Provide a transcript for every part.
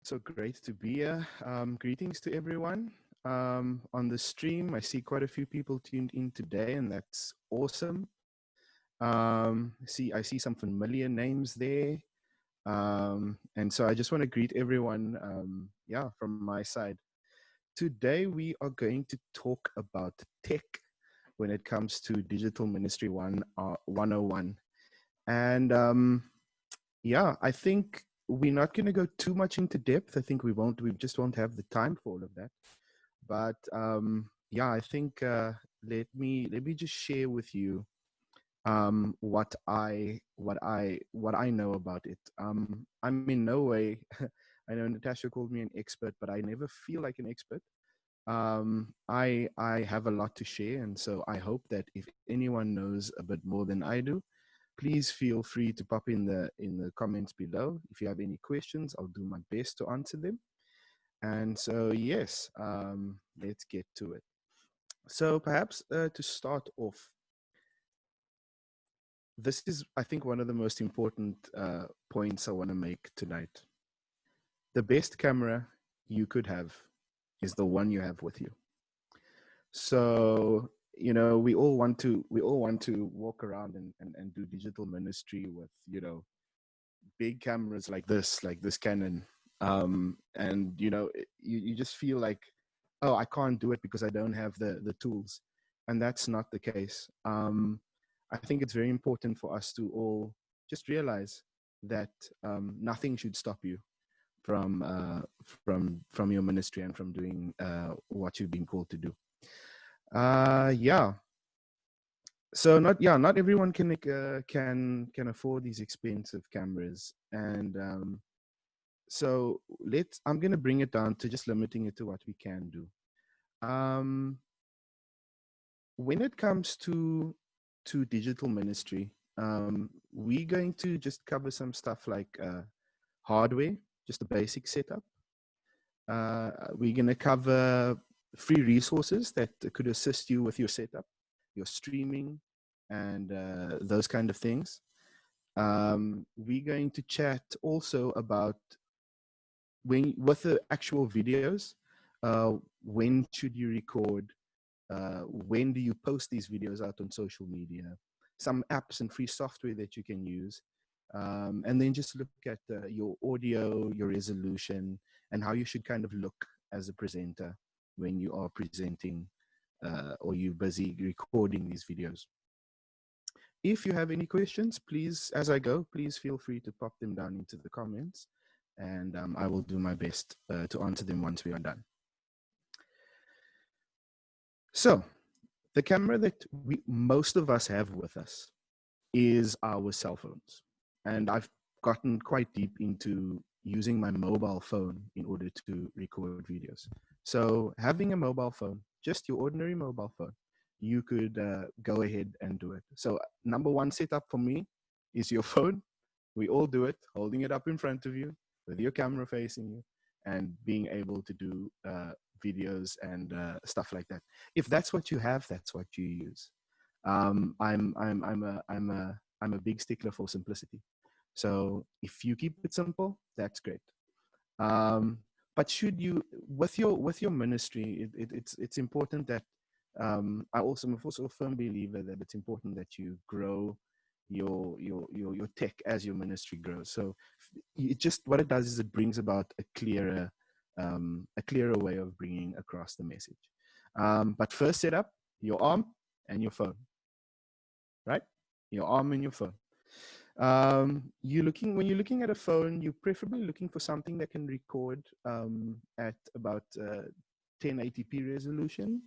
So great to be here. Greetings to everyone on the stream. I see quite a few people tuned in today, and that's awesome. I see some familiar names there, and so I just want to greet everyone. From my side. Today we are going to talk about tech when it comes to Digital Ministry 101, and I think we're not going to go too much into depth. I think we won't. We just won't have the time for all of that. But I think let me just share with you what I know about it. I'm in no way. I know Natasha called me an expert, but I never feel like an expert. I have a lot to share, and so I hope that if anyone knows a bit more than I do, please feel free to pop in the comments below. If you have any questions, I'll do my best to answer them. And so yes, let's get to it. So perhaps to start off, this is, I think, one of the most important points I want to make tonight. The best camera you could have is the one you have with you. So we all want to walk around and do digital ministry with big cameras like this Canon, and you just feel like, oh, I can't do it because I don't have the tools, and that's not the case. I think it's very important for us to all just realize that nothing should stop you from from your ministry and from doing what you've been called to do. Yeah. So not everyone can afford these expensive cameras, and I'm gonna bring it down to just limiting it to what we can do. Um, when it comes to digital ministry, we're going to just cover some stuff like hardware, just a basic setup. We're gonna cover free resources that could assist you with your setup, your streaming, and those kind of things. We're going to chat also about with the actual videos, when should you record, when do you post these videos out on social media, some apps and free software that you can use, and then just look at your audio, your resolution, and how you should kind of look as a presenter when you are presenting or you're busy recording these videos. If you have any questions, please, as I go, please feel free to pop them down into the comments, and I will do my best to answer them once we are done. So, the camera that most of us have with us is our cell phones. And I've gotten quite deep into using my mobile phone in order to record videos. So, having a mobile phone, just your ordinary mobile phone, you could go ahead and do it. So, number one setup for me is your phone. We all do it, holding it up in front of you with your camera facing you and being able to do videos and stuff like that. If that's what you have, that's what you use. I'm a big stickler for simplicity. So if you keep it simple, that's great. But should you, with your ministry, it's important that I'm also a firm believer that it's important that you grow your tech as your ministry grows. So it just, what it does is it brings about a clearer way of bringing across the message. But first set up your arm and your phone, right? Your arm and your phone. When you're looking at a phone, you're preferably looking for something that can record at about 1080p resolution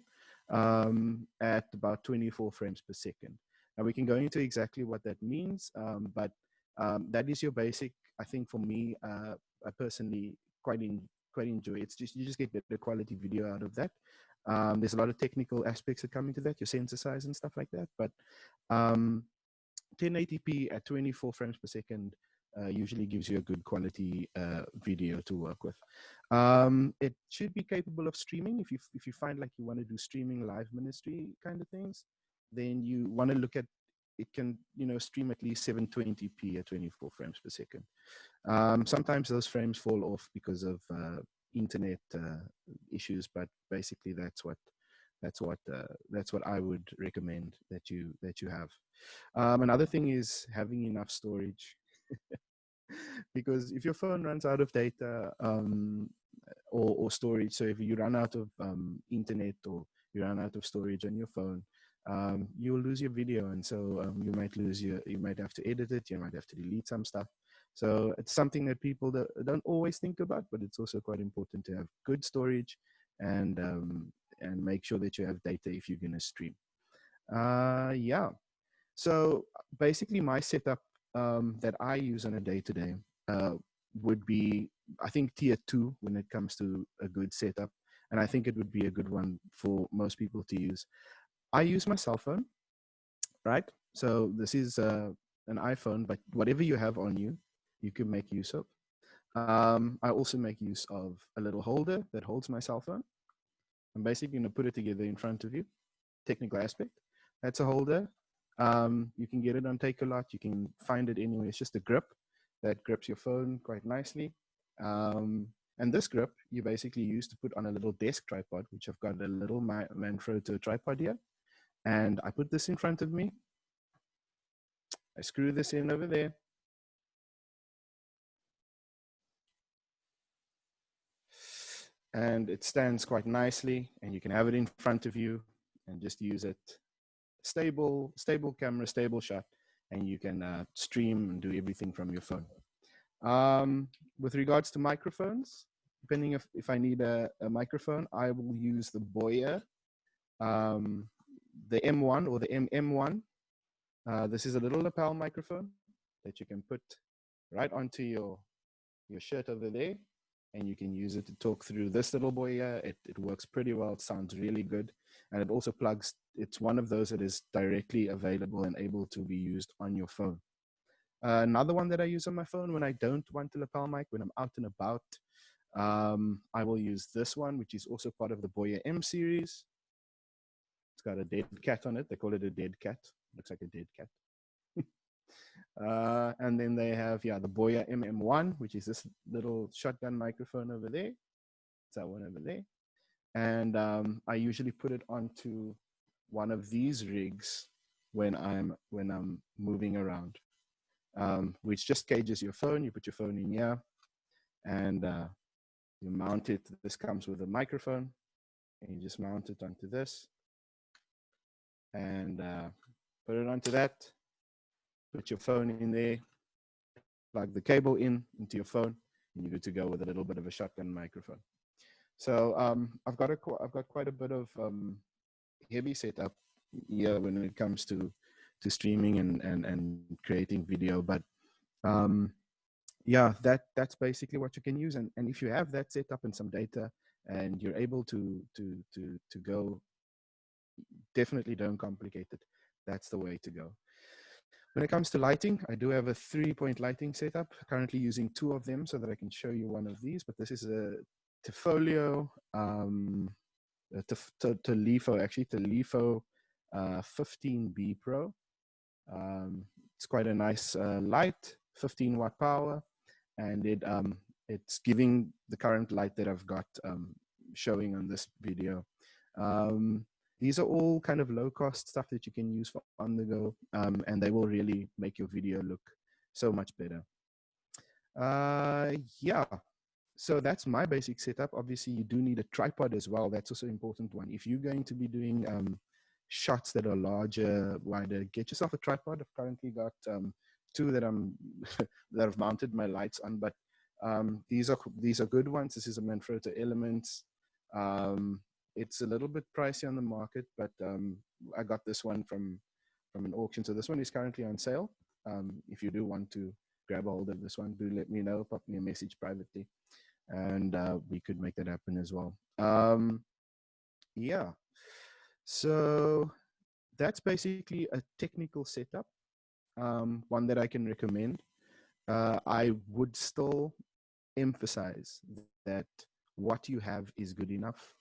at about 24 frames per second. Now we can go into exactly what that means, but that is your basic. I think for me, I personally quite enjoy it. It's just, you just get better quality video out of that. There's a lot of technical aspects that come into that, your sensor size and stuff like that, but 1080p at 24 frames per second usually gives you a good quality video to work with. It should be capable of streaming. If you find like you want to do streaming live ministry kind of things, then you want to look at it can, you know, stream at least 720p at 24 frames per second. Sometimes those frames fall off because of internet issues, but basically that's what I would recommend that you have. Another thing is having enough storage, because if your phone runs out of data, or storage, so if you run out of internet, or you run out of storage on your phone, you will lose your video, and so you might have to edit it, you might have to delete some stuff. So it's something that people don't always think about, but it's also quite important to have good storage, and make sure that you have data if you're going to stream. Yeah. So basically, my setup that I use on a day-to-day would be, I think, tier 2 when it comes to a good setup, and I think it would be a good one for most people to use. I use my cell phone, right? So this is an iPhone, but whatever you have on you, you can make use of. I also make use of a little holder that holds my cell phone. I'm basically going to put it together in front of you. Technical aspect. That's a holder. You can get it on Takealot. You can find it anywhere. It's just a grip that grips your phone quite nicely. And this grip you basically use to put on a little desk tripod, which I've got a little Manfrotto tripod here. And I put this in front of me. I screw this in over there. And it stands quite nicely, and you can have it in front of you and just use it. Stable camera, stable shot, and you can stream and do everything from your phone. With regards to microphones, depending if I need a microphone, I will use the Boya, the M1 or the MM1. This is a little lapel microphone that you can put right onto your shirt over there, and you can use it to talk through this little Boya. It works pretty well. It sounds really good, and it also plugs. It's one of those that is directly available and able to be used on your phone. Another one that I use on my phone when I don't want a lapel mic, when I'm out and about, I will use this one, which is also part of the Boya M series. It's got a dead cat on it. They call it a dead cat. Looks like a dead cat. And then they have, the Boya MM1, which is this little shotgun microphone over there. It's that one over there. And I usually put it onto one of these rigs when I'm moving around, which just cages your phone. You put your phone in here, and you mount it. This comes with a microphone, and you just mount it onto this, and put it onto that. Put your phone in there, plug the cable into your phone, and you're good to go with a little bit of a shotgun microphone. So I've got quite a bit of heavy setup here when it comes to streaming and creating video, but that's basically what you can use. And if you have that set up and some data, and you're able to go, definitely don't complicate it. That's the way to go. When it comes to lighting, I do have a 3-point lighting setup, currently using 2 of them so that I can show you one of these, but this is a Tefolio, Telefo 15B Pro. It's quite a nice light, 15 watt power, and it's giving the current light that I've got showing on this video. These are all kind of low-cost stuff that you can use for on the go, and they will really make your video look so much better. So that's my basic setup. Obviously, you do need a tripod as well. That's also an important one. If you're going to be doing shots that are larger, wider, get yourself a tripod. I've currently got 2 that that I've mounted my lights on, but these are good ones. This is a Manfrotto Elements. It's a little bit pricey on the market, but I got this one from an auction. So this one is currently on sale. If you do want to grab a hold of this one, do let me know. Pop me a message privately, and we could make that happen as well. So that's basically a technical setup, one that I can recommend. I would still emphasize that what you have is good enough.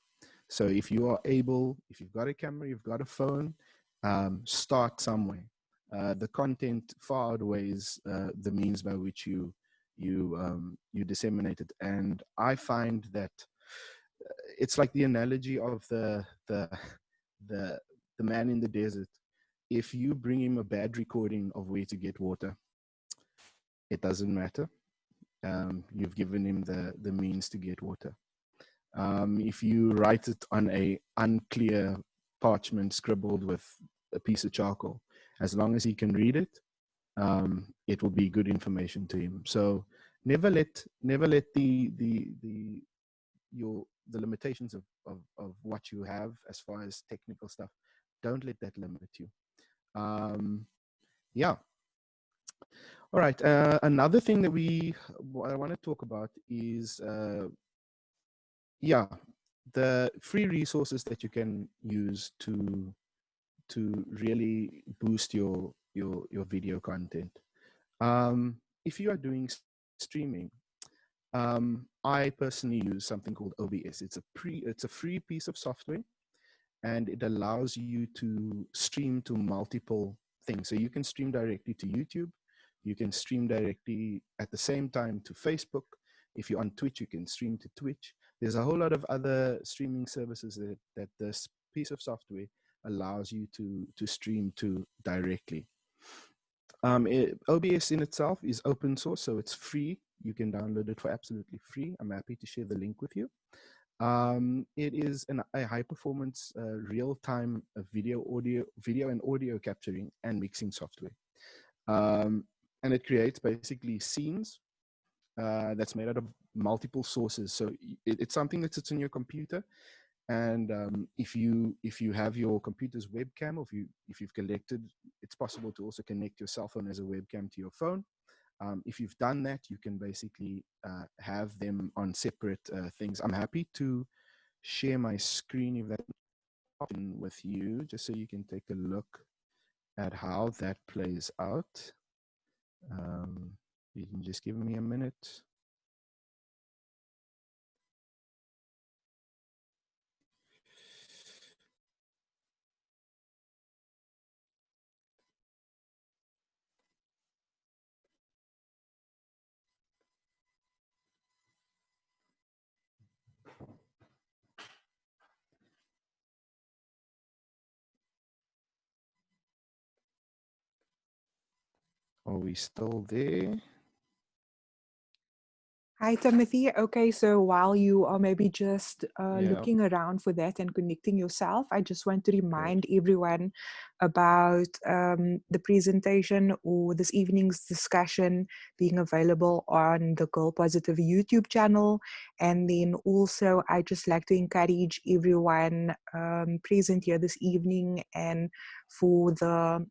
So if you are able, if you've got a camera, you've got a phone, start somewhere. The content far outweighs the means by which you disseminate it. And I find that it's like the analogy of the the man in the desert. If you bring him a bad recording of where to get water, it doesn't matter. You've given him the means to get water. If you write it on a unclear parchment scribbled with a piece of charcoal, as long as he can read it, it will be good information to him. So never let the limitations of what you have as far as technical stuff, don't let that limit you. Yeah. All right. Another thing that I want to talk about is yeah, the free resources that you can use to really boost your video content. If you are doing streaming, I personally use something called OBS. It's a free piece of software, and it allows you to stream to multiple things. So you can stream directly to YouTube. You can stream directly at the same time to Facebook. If you're on Twitch, you can stream to Twitch. There's a whole lot of other streaming services that this piece of software allows you to stream to directly. OBS in itself is open source, so it's free. You can download it for absolutely free. I'm happy to share the link with you. It is a high performance real-time video and audio capturing and mixing software. And it creates basically scenes that's made out of multiple sources. So it's something that sits on your computer. And if you have your computer's webcam, or if you've connected, it's possible to also connect your cell phone as a webcam to your phone. If you've done that, you can basically have them on separate things. I'm happy to share my screen if that's option with you, just so you can take a look at how that plays out. You can just give me a minute. Are we still there? Hi, Timothy. Okay, so while you are maybe just looking around for that and connecting yourself, I just want to remind everyone about the presentation or this evening's discussion being available on the Girl Positive YouTube channel. And then also, I just like to encourage everyone present here this evening and for the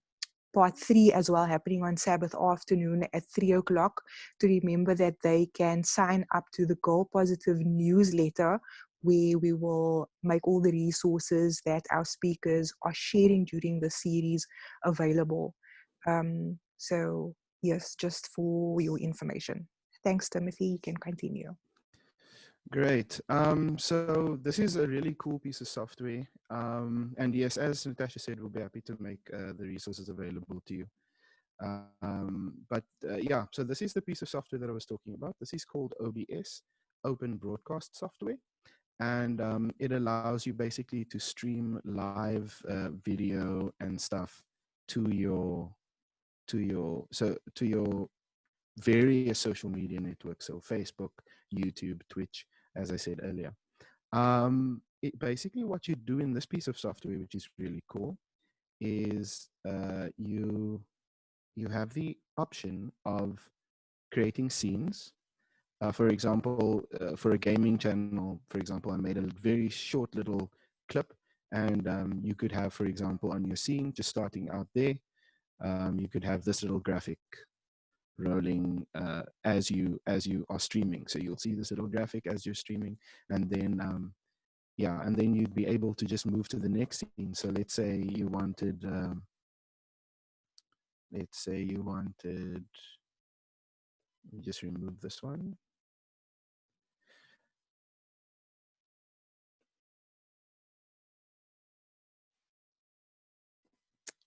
part 3 as well, happening on Sabbath afternoon at 3 o'clock, to remember that they can sign up to the Girl Positive newsletter, where we will make all the resources that our speakers are sharing during the series available. So yes, just for your information. Thanks, Timothy. You can continue. Great. So this is a really cool piece of software. And yes, as Natasha said, we'll be happy to make the resources available to you. But yeah, so this is the piece of software that I was talking about. This is called OBS, Open Broadcast Software. And it allows you basically to stream live video and stuff to your various social media networks. So Facebook, YouTube, Twitch, as I said earlier. Basically what you do in this piece of software, which is really cool, is you have the option of creating scenes. For example, for a gaming channel, for example, I made a very short little clip, and you could have, for example, on your scene, just starting out there, you could have this little graphic rolling as you are streaming. So you'll see this little graphic as you're streaming, and then yeah, and then you'd be able to just move to the next scene. So let's say you wanted let me just remove this one.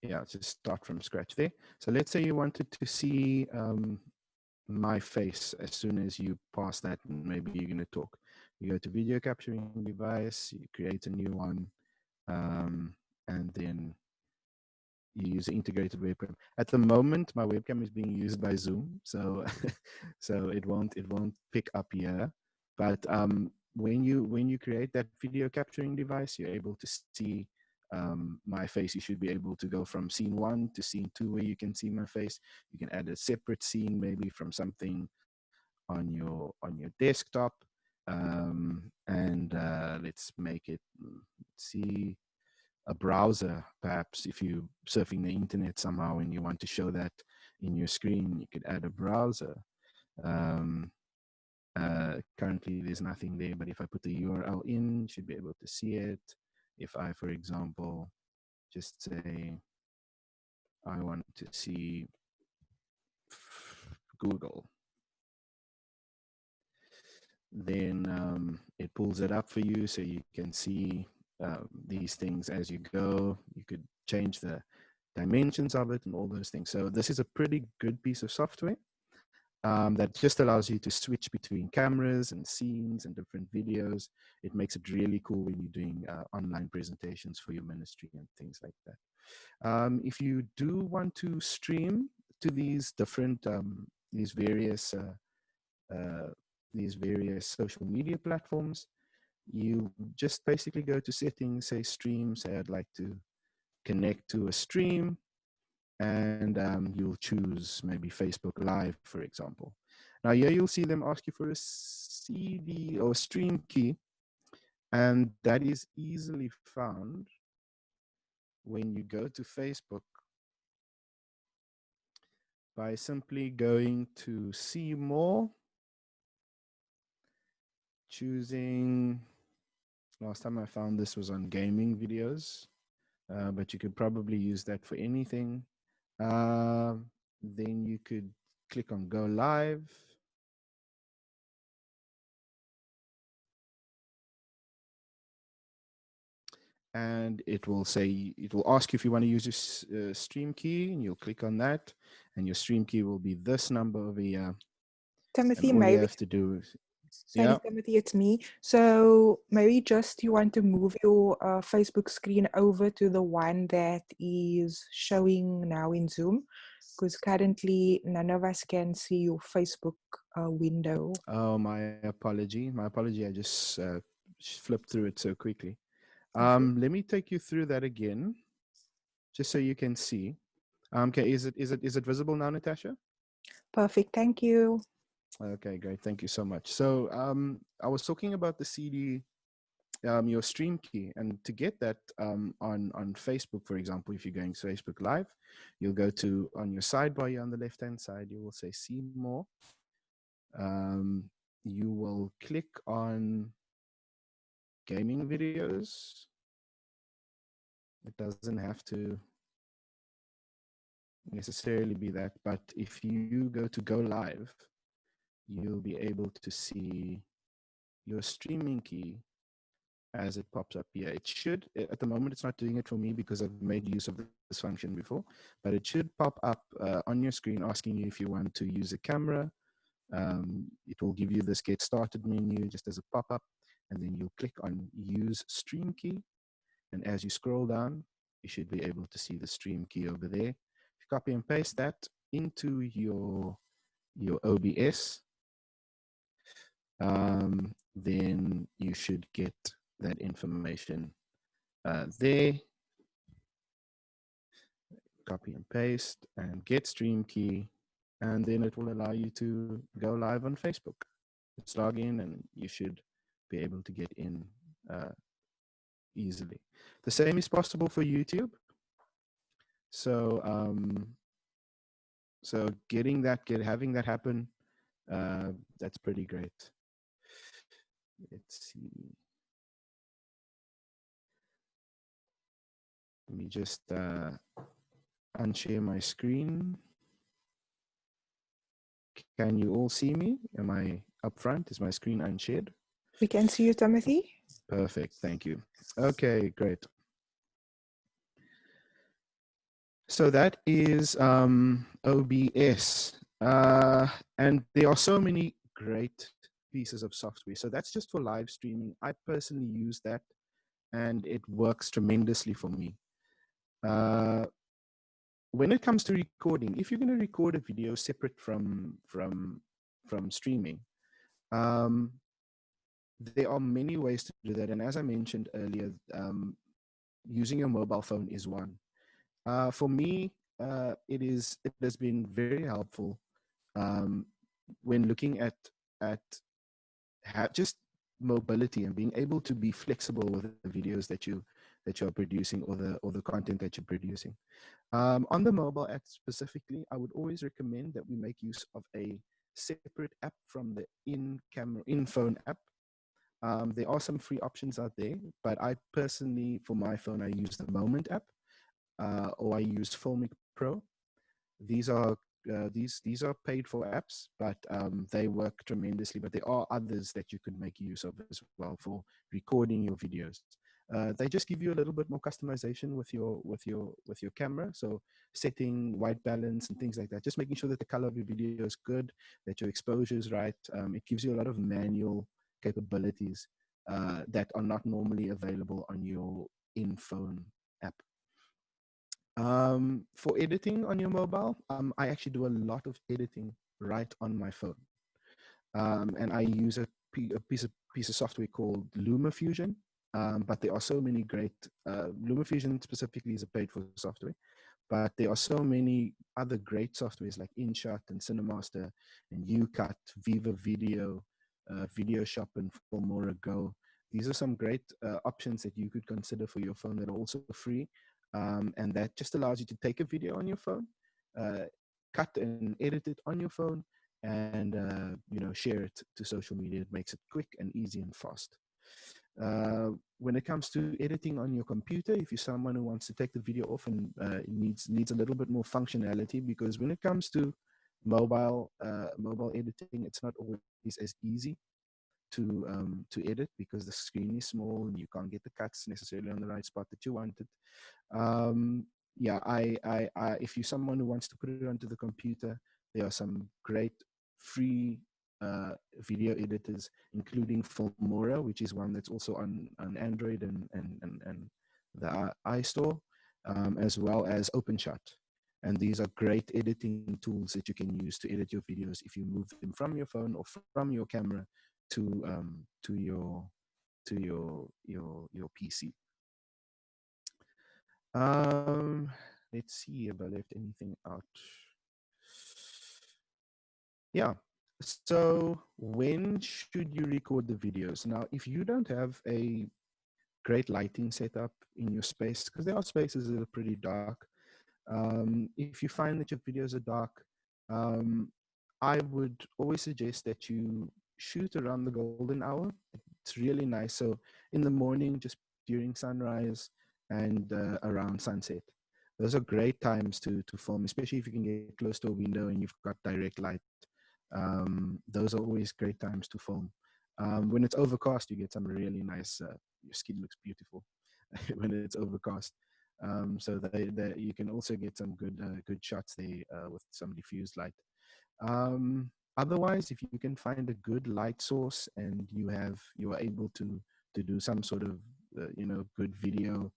yeah, just start from scratch there. So let's say you wanted to see my face as soon as you pass that, and maybe you're going to talk. You go to video capturing device, you create a new one, and then you use an integrated webcam. At the moment, my webcam is being used by Zoom, so so it won't pick up here. But when you create that video capturing device, you're able to see my face. You should be able to go from scene 1 to scene 2 where you can see my face. You can add a separate scene, maybe from something on your desktop, and let's make it. Let's see, a browser. Perhaps if you're surfing the internet somehow and you want to show that in your screen, you could add a browser. Um, Currently, there's nothing there, but if I put the URL in, you should be able to see it. If I, for example, just say I want to see Google, then it pulls it up for you so you can see these things as you go. You could change the dimensions of it and all those things. So this is a pretty good piece of software that just allows you to switch between cameras and scenes and different videos. It makes it really cool when you're doing online presentations for your ministry and things like that. If you do want to stream to these different, uh, these various social media platforms, you just basically go to settings, say stream, say I'd like to connect to a stream, and you'll choose maybe Facebook Live, for example. Now here you'll see them ask you for a CD or stream key, and that is easily found when you go to Facebook by simply going to see more, choosing, last time I found this was on gaming videos, but you could probably use that for anything. Then you could click on Go Live. And it will say, it will ask you if you want to use your stream key, and you'll click on that, and your stream key will be this number over here. Timothy, and all you maybe. have to do is, Sorry, yeah. Timothy, it's me. So maybe just you want to move your Facebook screen over to the one that is showing now in Zoom, because currently none of us can see your Facebook window. Oh, my apology. My apology. I just flipped through it so quickly. Let me take you through that again, just so you can see. Okay, is it visible now, Natasha? Perfect. Thank you. Okay, great. Thank you so much. So I was talking about the CD, your stream key, and to get that on Facebook, for example, if you're going to Facebook Live, you'll go to, on your sidebar here on the left-hand side, you will say see more. You will click on gaming videos. It doesn't have to necessarily be that, but if you go to Go Live, you'll be able to see your streaming key as it pops up here. It should, at the moment, it's not doing it for me because I've made use of this function before, but it should pop up on your screen asking you if you want to use a camera. It will give you this get started menu just as a pop-up, and then you'll click on use stream key. And as you scroll down, you should be able to see the stream key over there. If you copy and paste that into your OBS, then you should get that information there. Copy and paste and get stream key, and then it will allow you to go live on Facebook. Just log in and you should be able to get in easily. The same is possible for YouTube. So so having that happen, that's pretty great. Let's see. Let me just unshare my screen. Can you all see me? Am I up front? Is my screen unshared? We can see you, Timothy. Perfect. Thank you. Okay, great. So that is OBS. And there are so many great pieces of software. So that's just for live streaming. I personally use that and it works tremendously for me. Uh, when it comes to recording, if you're going to record a video separate from streaming, um, there are many ways to do that. And as I mentioned earlier, using your mobile phone is one. For me, it has been very helpful um, when looking at just mobility and being able to be flexible with the videos that you are producing or the content that you're producing. On the mobile app specifically, I would always recommend that we make use of a separate app from the in phone app. There are some free options out there, but I personally, for my phone, I use the Moment app or I use Filmic Pro. These are these are paid for apps, but they work tremendously. But there are others that you could make use of as well for recording your videos. They just give you a little bit more customization with your camera. So setting white balance and things like that. Just making sure that the color of your video is good, that your exposure is right. It gives you a lot of manual capabilities that are not normally available on your in-phone app. For editing on your mobile, I actually do a lot of editing right on my phone. And I use a piece of software called LumaFusion. But there are so many great, LumaFusion specifically is a paid for software, but there are so many other great softwares like InShot and Cinemaster and UCut, Viva Video, Video Shop and Filmora Go. These are some great options that you could consider for your phone that are also free. And that just allows you to take a video on your phone, uh, cut and edit it on your phone, and share it to social media. It makes it quick and easy and fast. When it comes to editing on your computer, if you're someone who wants to take the video off and needs a little bit more functionality, because when it comes to mobile editing, it's not always as easy to edit because the screen is small and you can't get the cuts necessarily on the right spot that you wanted. Yeah, if you're someone who wants to put it onto the computer, there are some great free video editors, including Filmora, which is one that's also on Android and the iStore, as well as OpenShot. And these are great editing tools that you can use to edit your videos if you move them from your phone or from your camera to your PC. Um, let's see if I left anything out. Yeah. So when should you record the videos? Now, if you don't have a great lighting setup in your space, because there are spaces that are pretty dark, if you find that your videos are dark, um, I would always suggest that you shoot around the golden hour. It's really nice. So in the morning, just during sunrise and around sunset. Those are great times to film, especially if you can get close to a window and you've got direct light. Those are always great times to film. When it's overcast, you get some really nice, your skin looks beautiful when it's overcast. So you can also get some good shots there with some diffused light. Otherwise, if you can find a good light source and you are able to do some sort of good video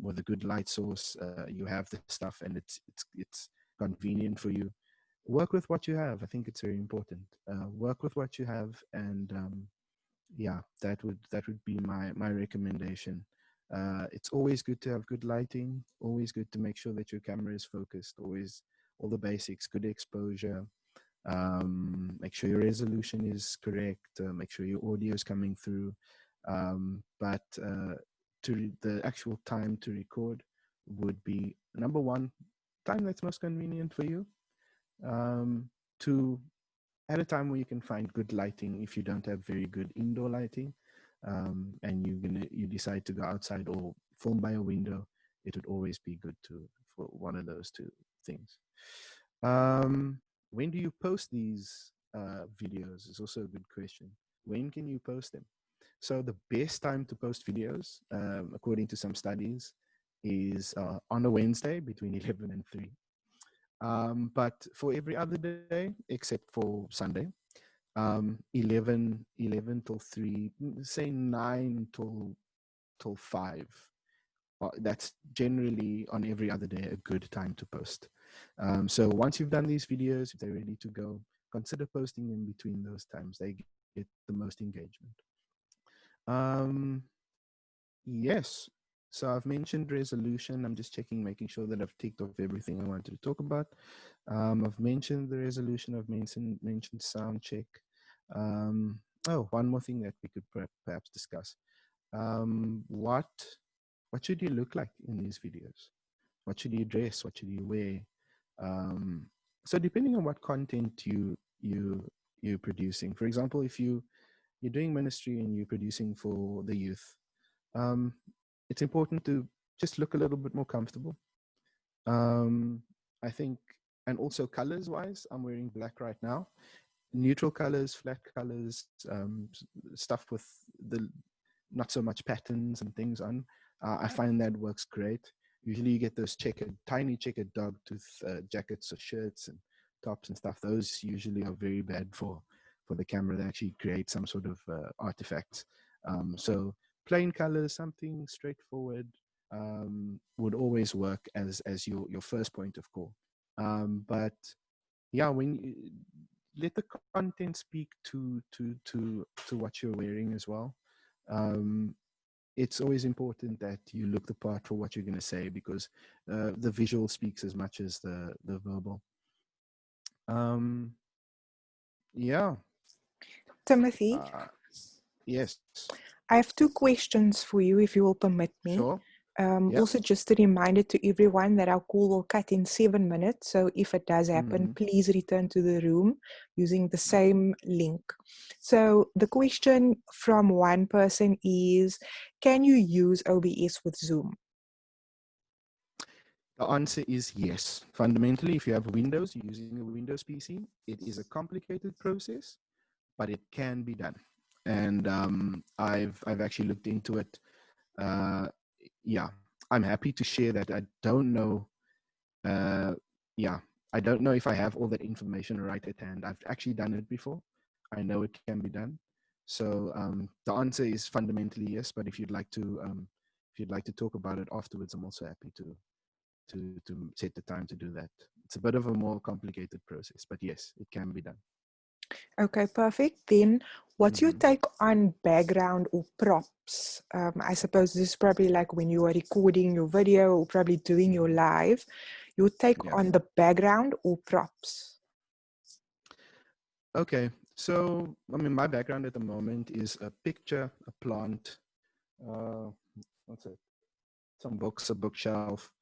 with a good light source, you have the stuff and it's convenient for you. Work with what you have. I think it's very important. Work with what you have, and yeah, that would be my recommendation. It's always good to have good lighting, always good to make sure that your camera is focused, always all the basics, good exposure, make sure your resolution is correct, make sure your audio is coming through. But the actual time to record would be number one, time that's most convenient for you. To at a time where you can find good lighting if you don't have very good indoor lighting, and you decide to go outside or film by a window, it would always be good to for one of those two things. When do you post these videos is also a good question. When can you post them? So the best time to post videos, according to some studies, is on a Wednesday between 11 and 3. But for every other day, except for Sunday, 11 till 3, say 9 till 5. That's generally on every other day a good time to post. So once you've done these videos, if they're ready to go, consider posting in between those times. They get the most engagement. Um, yes. So I've mentioned resolution. I'm just checking, making sure that I've ticked off everything I wanted to talk about. I've mentioned the resolution. I've mentioned sound check. Oh, one more thing that we could perhaps discuss. What should you look like in these videos? What should you dress? What should you wear? So depending on what content you're producing, for example, if you're doing ministry and you're producing for the youth, it's important to just look a little bit more comfortable. I think, and also colors wise, I'm wearing black right now. Neutral colors, flat colors, stuff with the not so much patterns and things on. I find that works great. Usually you get those tiny checkered dog tooth jackets or shirts and tops and stuff. Those usually are very bad for the camera. They actually create some sort of artifacts. So plain colors, something straightforward, would always work as your first point of call. But yeah, when you let the content speak to what you're wearing as well. It's always important that you look the part for what you're going to say, because the visual speaks as much as the verbal. Yeah. Timothy, yes. I have two questions for you, if you will permit me. Sure. Also, just a reminder to everyone that our call will cut in 7 minutes. So if it does happen, please return to the room using the same link. So the question from one person is, can you use OBS with Zoom? The answer is yes. Fundamentally, if you have Windows, you're using a Windows PC, it is a complicated process, but it can be done. And I've actually looked into it. Yeah, I'm happy to share that. I don't know. I don't know if I have all that information right at hand. I've actually done it before. I know it can be done. So the answer is fundamentally yes. But if you'd like to talk about it afterwards, I'm also happy to set the time to do that. It's a bit of a more complicated process, but yes, it can be done. Okay, perfect. Then what's your take on background or props? I suppose this is probably like when you are recording your video or probably doing your live, your take on the background or props. Okay, so I mean, my background at the moment is a picture, a plant, what's it? Some books, a bookshelf,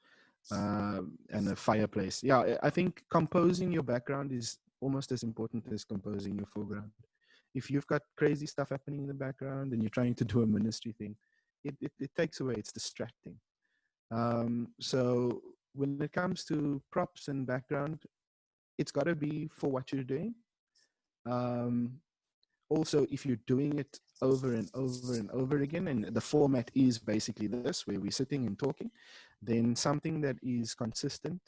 and a fireplace. Yeah, I think composing your background is almost as important as composing your foreground. If you've got crazy stuff happening in the background and you're trying to do a ministry thing, it takes away, it's distracting. So when it comes to props and background, it's got to be for what you're doing. Also, if you're doing it over and over and over again, and the format is basically this, where we're sitting and talking, then something that is consistent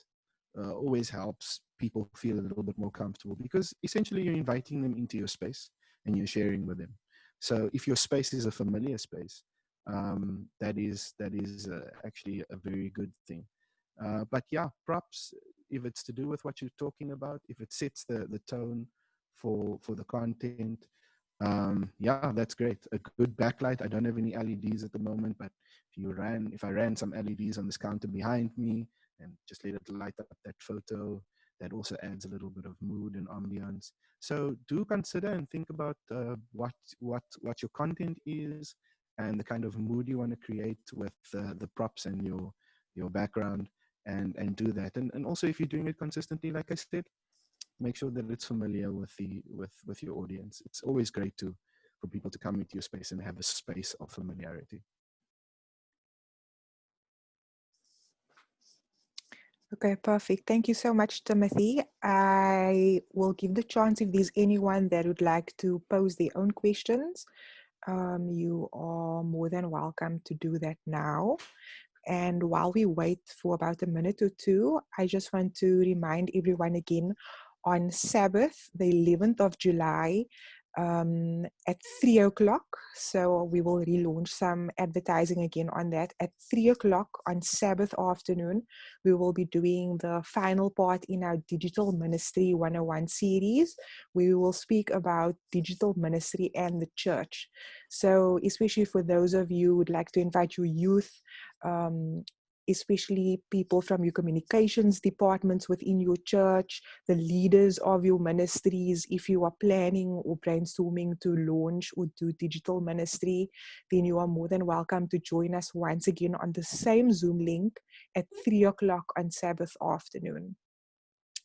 always helps people feel a little bit more comfortable, because essentially you're inviting them into your space and you're sharing with them. So if your space is a familiar space, that is actually a very good thing. But yeah, props, if it's to do with what you're talking about, if it sets the tone for the content, yeah, that's great. A good backlight. I don't have any LEDs at the moment, but if I ran some LEDs on this counter behind me and just let it light up that photo, that also adds a little bit of mood and ambience. So do consider and think about what your content is and the kind of mood you want to create with the props and your background, and do that. And also, if you're doing it consistently, like I said, make sure that it's familiar with your audience. It's always great for people to come into your space and have a space of familiarity. Okay, perfect. Thank you so much, Timothy. I will give the chance if there's anyone that would like to pose their own questions. You are more than welcome to do that now. And while we wait for about a minute or two, I just want to remind everyone again, on Sabbath, the 11th of July, at 3 o'clock. So we will relaunch some advertising again on that. At 3 o'clock on Sabbath afternoon, we will be doing the final part in our Digital Ministry 101 series. We will speak about digital ministry and the church. So especially for those of you who would like to invite your youth, especially people from your communications departments within your church, the leaders of your ministries, if you are planning or brainstorming to launch or do digital ministry, then you are more than welcome to join us once again on the same Zoom link at 3 o'clock on Sabbath afternoon.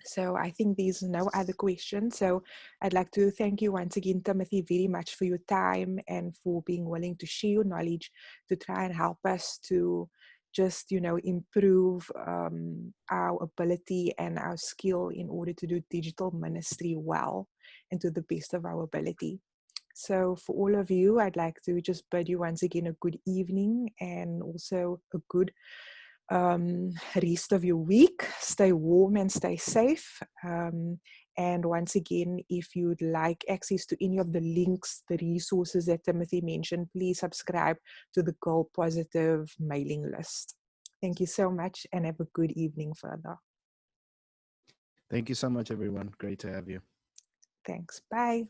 So I think there's no other questions. So I'd like to thank you once again, Timothy, very much for your time and for being willing to share your knowledge to try and help us to just, improve our ability and our skill in order to do digital ministry well and to the best of our ability. So for all of you, I'd like to just bid you once again a good evening and also a good rest of your week. Stay warm and stay safe. And once again, if you'd like access to any of the links, the resources that Timothy mentioned, please subscribe to the Girl Positive mailing list. Thank you so much and have a good evening further. Thank you so much, everyone. Great to have you. Thanks. Bye.